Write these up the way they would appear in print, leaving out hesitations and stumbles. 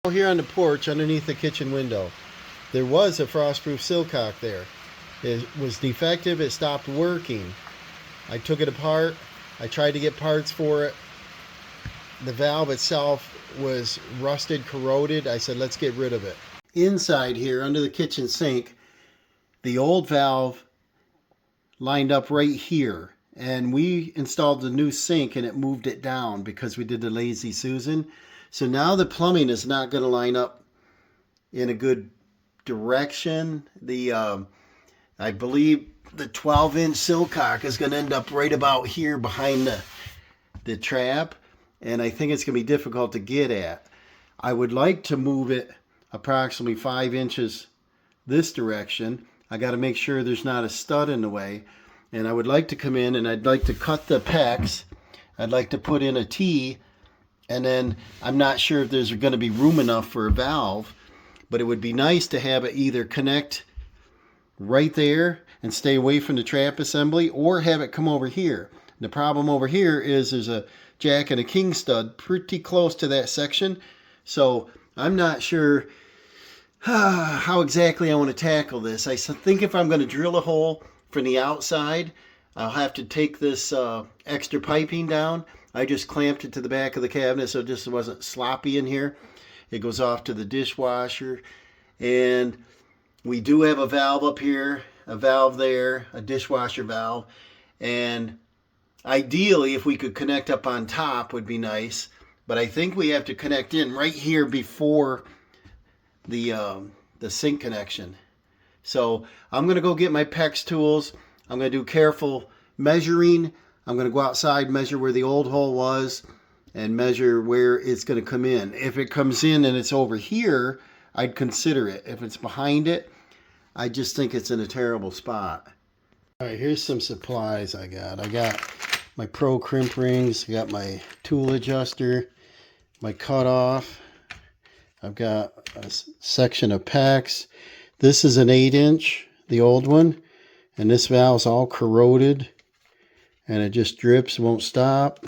Here on the porch underneath the kitchen window, there was a frostproof silcock there. It was defective, it stopped working. I took it apart, I tried to get parts for it. The valve itself was rusted, corroded. I said, let's get rid of it. Inside here, under the kitchen sink, the old valve lined up right here. And we installed the new sink and it moved it down because we did the Lazy Susan. So now the plumbing is not going to line up in a good direction. I believe the 12-inch silcock is going to end up right about here behind the trap. And I think it's going to be difficult to get at. I would like to move it approximately 5 inches this direction. I got to make sure there's not a stud in the way. And I would like to come in and I'd like to cut the pecs. I'd like to put in a T. And then I'm not sure if there's going to be room enough for a valve. But it would be nice to have it either connect right there and stay away from the trap assembly, or have it come over here. The problem over here is there's a jack and a king stud pretty close to that section. So I'm not sure how exactly I want to tackle this. I think if I'm going to drill a hole from the outside, I'll have to take this extra piping down. I just clamped it to the back of the cabinet so it just wasn't sloppy in here. It goes off to the dishwasher. And we do have a valve up here, a valve there, a dishwasher valve. And ideally, if we could connect up on top would be nice. But I think we have to connect in right here before the sink connection. So I'm going to go get my PEX tools. I'm going to do careful measuring. I'm going to go outside, measure where the old hole was, and measure where it's going to come in. If it comes in and it's over here, I'd consider it. If it's behind it, I just think it's in a terrible spot. All right, here's some supplies I got. I got my Pro crimp rings. I got my tool adjuster, my cutoff. I've got a section of PEX. This is an 8-inch, the old one, and this valve's all corroded, and it just drips, won't stop.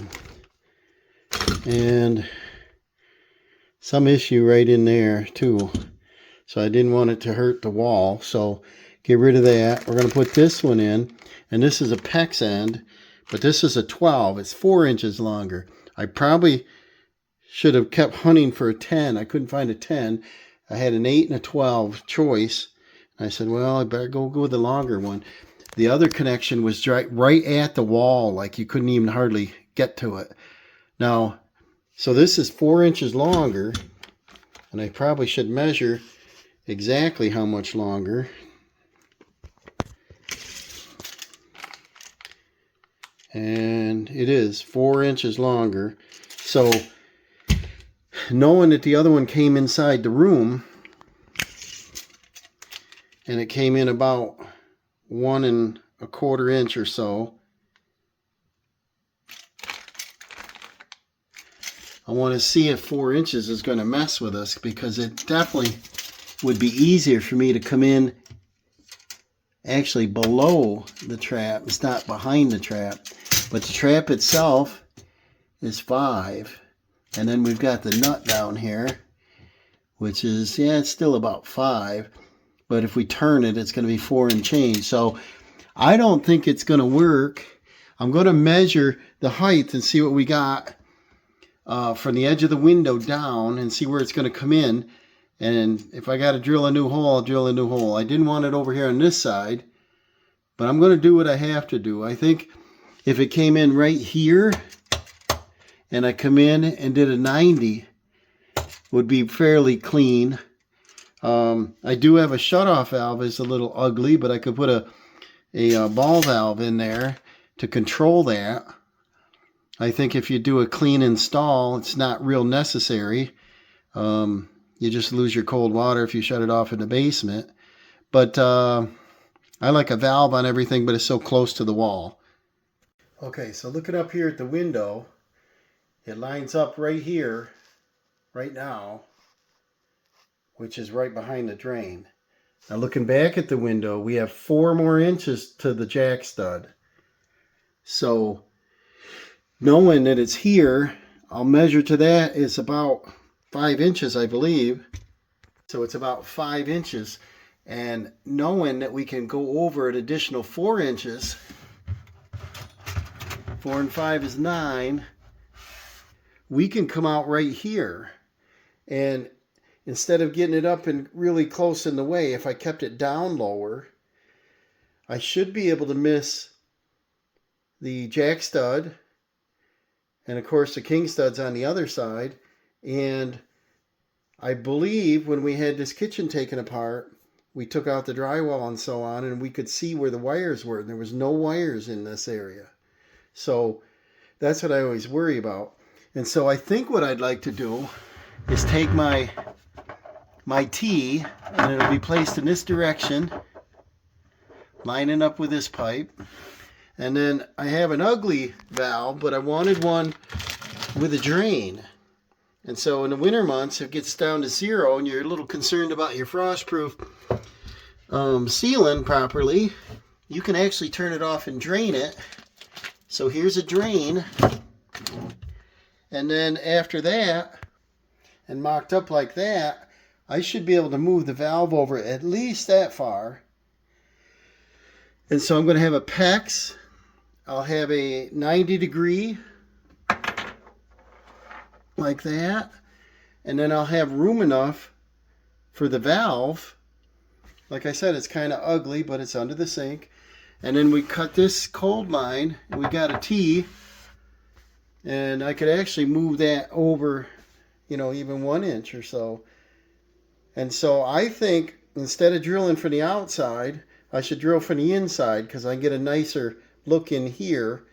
And some issue right in there too. So I didn't want it to hurt the wall. So get rid of that. We're going to put this one in. And this is a PEX end. But this is a 12. It's 4 inches longer. I probably should have kept hunting for a 10. I couldn't find a 10. I had an 8 and a 12 choice. And I said, well, I better go with the longer one. The other connection was right at the wall. Like you couldn't even hardly get to it. Now, so this is 4 inches longer, and I probably should measure exactly how much longer. And it is 4 inches longer. So, knowing that the other one came inside the room, and it came in about 1 1/4 inch or so, I want to see if 4 inches is going to mess with us, because it definitely would be easier for me to come in actually below the trap. It's not behind the trap, but the trap itself is 5. And then we've got the nut down here, which is, yeah, it's still about 5. But if we turn it, it's going to be 4 and change. So I don't think it's going to work. I'm going to measure the height and see what we got from the edge of the window down and see where it's going to come in. And if I got to drill a new hole, I'll drill a new hole. I didn't want it over here on this side, but I'm going to do what I have to do. I think if it came in right here and I come in and did a 90, would be fairly clean. I do have a shutoff valve. It's a little ugly, but I could put a ball valve in there to control that. I think if you do a clean install, it's not real necessary. You just lose your cold water if you shut it off in the basement. But I like a valve on everything, but it's so close to the wall. Okay, so looking up here at the window, it lines up right here, right now, which is right behind the drain. Now looking back at the window, we have 4 more inches to the jack stud. So knowing that it's here, I'll measure to that. It's about 5 inches, I believe. So it's about 5 inches. And knowing that we can go over an additional 4 inches, 4 and 5 is 9, we can come out right here. And instead of getting it up and really close in the way, if I kept it down lower, I should be able to miss the jack stud and of course the king studs on the other side. And I believe when we had this kitchen taken apart, we took out the drywall and so on, and we could see where the wires were. There was no wires in this area. So that's what I always worry about. And so I think what I'd like to do is take my T, and it'll be placed in this direction, lining up with this pipe. And then I have an ugly valve, but I wanted one with a drain. And so in the winter months, if it gets down to 0 and you're a little concerned about your Frostproof sealing properly, you can actually turn it off and drain it. So here's a drain. And then after that, and mocked up like that, I should be able to move the valve over at least that far. And so I'm going to have a PEX. I'll have a 90-degree like that, and then I'll have room enough for the valve. Like I said, it's kind of ugly, but it's under the sink. And then we cut this cold line, and we got a T, and I could actually move that over, you know, even 1 inch or so. And so I think instead of drilling from the outside, I should drill from the inside, because I get a nicer look in here.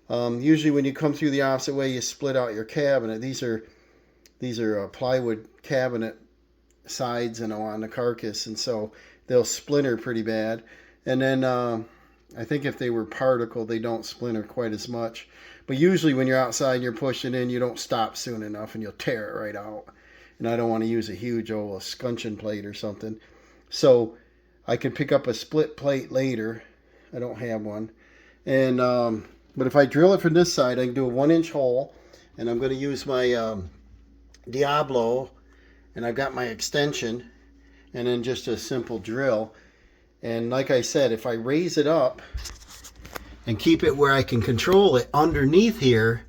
Usually when you come through the opposite way, you split out your cabinet. These are plywood cabinet sides, you know, on the carcass, and so they'll splinter pretty bad. And then I think if they were particle, they don't splinter quite as much. But usually when you're outside and you're pushing in, you don't stop soon enough and you'll tear it right out. And I don't want to use a huge old scuncheon plate or something. So I can pick up a split plate later. I don't have one. And but if I drill it from this side, I can do a 1-inch hole. And I'm going to use my Diablo, and I've got my extension, and then just a simple drill. And like I said, if I raise it up and keep it where I can control it underneath here,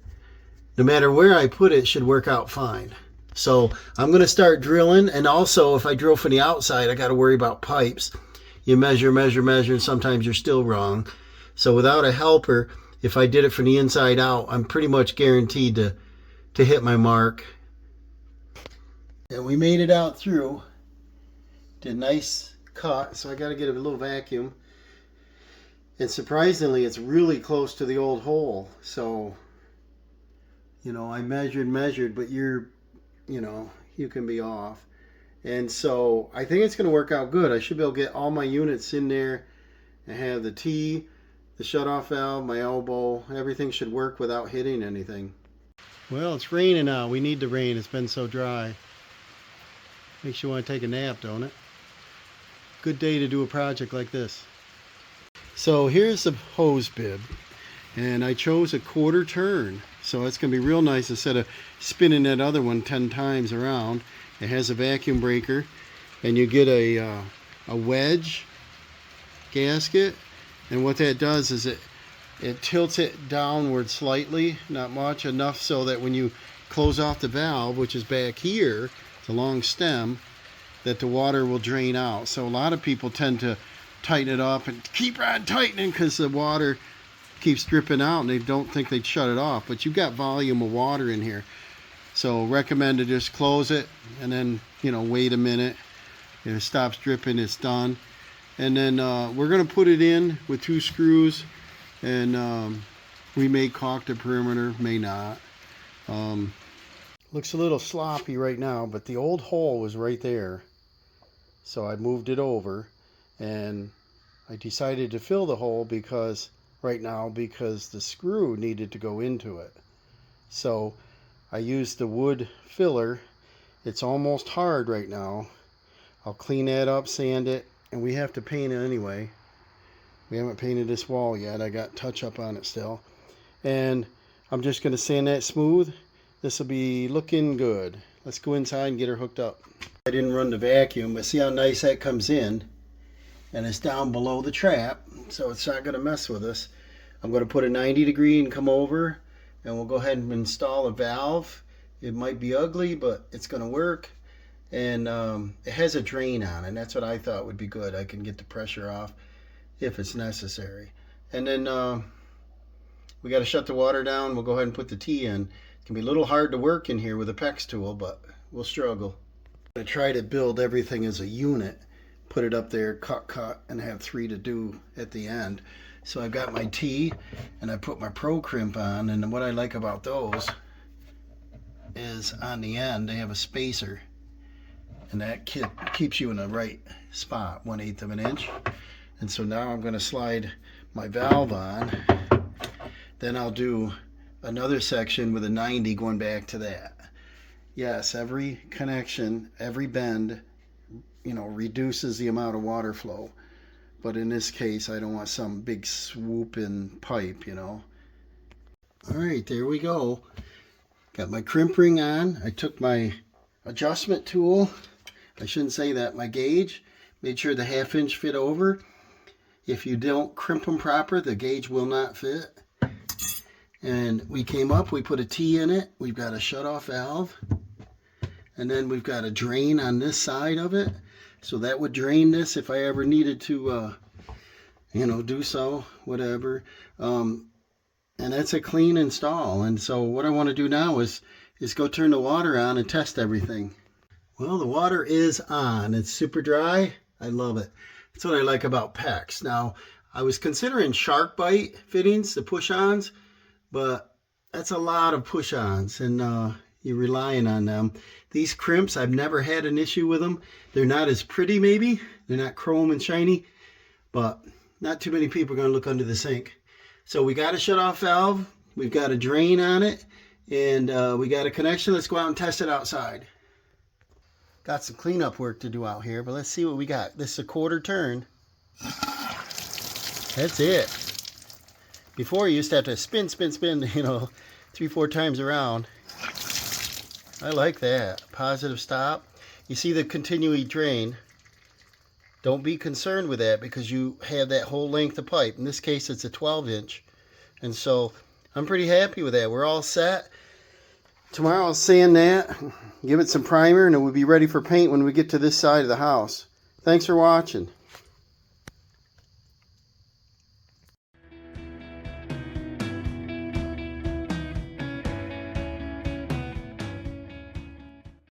no matter where I put it, it should work out fine. So I'm going to start drilling. And also, if I drill from the outside, I got to worry about pipes. You measure, and sometimes you're still wrong. So without a helper, if I did it from the inside out, I'm pretty much guaranteed to hit my mark. And we made it out through. Did a nice cut, so I got to get a little vacuum. And surprisingly, it's really close to the old hole. So, you know, I measured, but you can be off. And so I think it's going to work out good. I should be able to get all my units in there and have the T, the shutoff valve, my elbow. Everything should work without hitting anything. Well, it's raining now. We need the rain. It's been so dry. Makes you want to take a nap, don't it? Good day to do a project like this. So here's the hose bib. And I chose a 1/4 turn. So it's going to be real nice instead of spinning that other one 10 times around. It has a vacuum breaker. And you get a wedge gasket. And what that does is it tilts it downward slightly, not much, enough so that when you close off the valve, which is back here, it's a long stem, that the water will drain out. So a lot of people tend to tighten it up and keep on tightening because the water keeps dripping out and they don't think they'd shut it off. But you've got volume of water in here. So recommend to just close it and then, you know, wait a minute. If it stops dripping, it's done. And then we're going to put it in with 2 screws, and we may caulk the perimeter, may not. Looks a little sloppy right now, but the old hole was right there. So I moved it over, and I decided to fill the hole because the screw needed to go into it. So I used the wood filler. It's almost hard right now. I'll clean that up, sand it, and we have to paint it anyway. We haven't painted this wall yet. I got touch up on it still. And I'm just going to sand that smooth. This will be looking good. Let's go inside and get her hooked up. I didn't run the vacuum, but see how nice that comes in. And it's down below the trap, so it's not going to mess with us. I'm going to put a 90 degree and come over, and we'll go ahead and install a valve. It might be ugly, but it's going to work. And it has a drain on it, and that's what I thought would be good. I can get the pressure off if it's necessary. And then we got to shut the water down. We'll go ahead and put the T in. It can be a little hard to work in here with a PEX tool, but we'll struggle. I'm going to try to build everything as a unit. Put it up there, cut, and have 3 to do at the end. So I've got my T, and I put my Pro Crimp on, and what I like about those is on the end they have a spacer, and that keeps you in the right spot, 1/8 of an inch. And so now I'm going to slide my valve on. Then I'll do another section with a 90 going back to that. Yes, every connection, every bend, reduces the amount of water flow. But in this case, I don't want some big swooping pipe, All right, there we go. Got my crimp ring on. I took my adjustment tool. I shouldn't say that. My gauge. Made sure the 1/2 inch fit over. If you don't crimp them proper, the gauge will not fit. And we came up, we put a T in it. We've got a shut-off valve. And then we've got a drain on this side of it. So that would drain this if I ever needed to, do so, whatever. And that's a clean install. And so what I want to do now is go turn the water on and test everything. Well, the water is on. It's super dry. I love it. That's what I like about PEX. Now, I was considering shark bite fittings, the push-ons, but that's a lot of push-ons, and you're relying on them. These crimps, I've never had an issue with them. They're not as pretty, maybe. They're not chrome and shiny, but not too many people are going to look under the sink. So we got a shut-off valve. We've got a drain on it, and we got a connection. Let's go out and test it outside. Got some cleanup work to do out here, but let's see what we got. This is a 1/4 turn. That's it. Before, you used to have to spin, 3-4 times around. I like that. Positive stop. You see the continuing drain. Don't be concerned with that because you have that whole length of pipe. In this case, it's a 12-inch. And so I'm pretty happy with that. We're all set. Tomorrow I'll sand that, give it some primer, and it will be ready for paint when we get to this side of the house. Thanks for watching.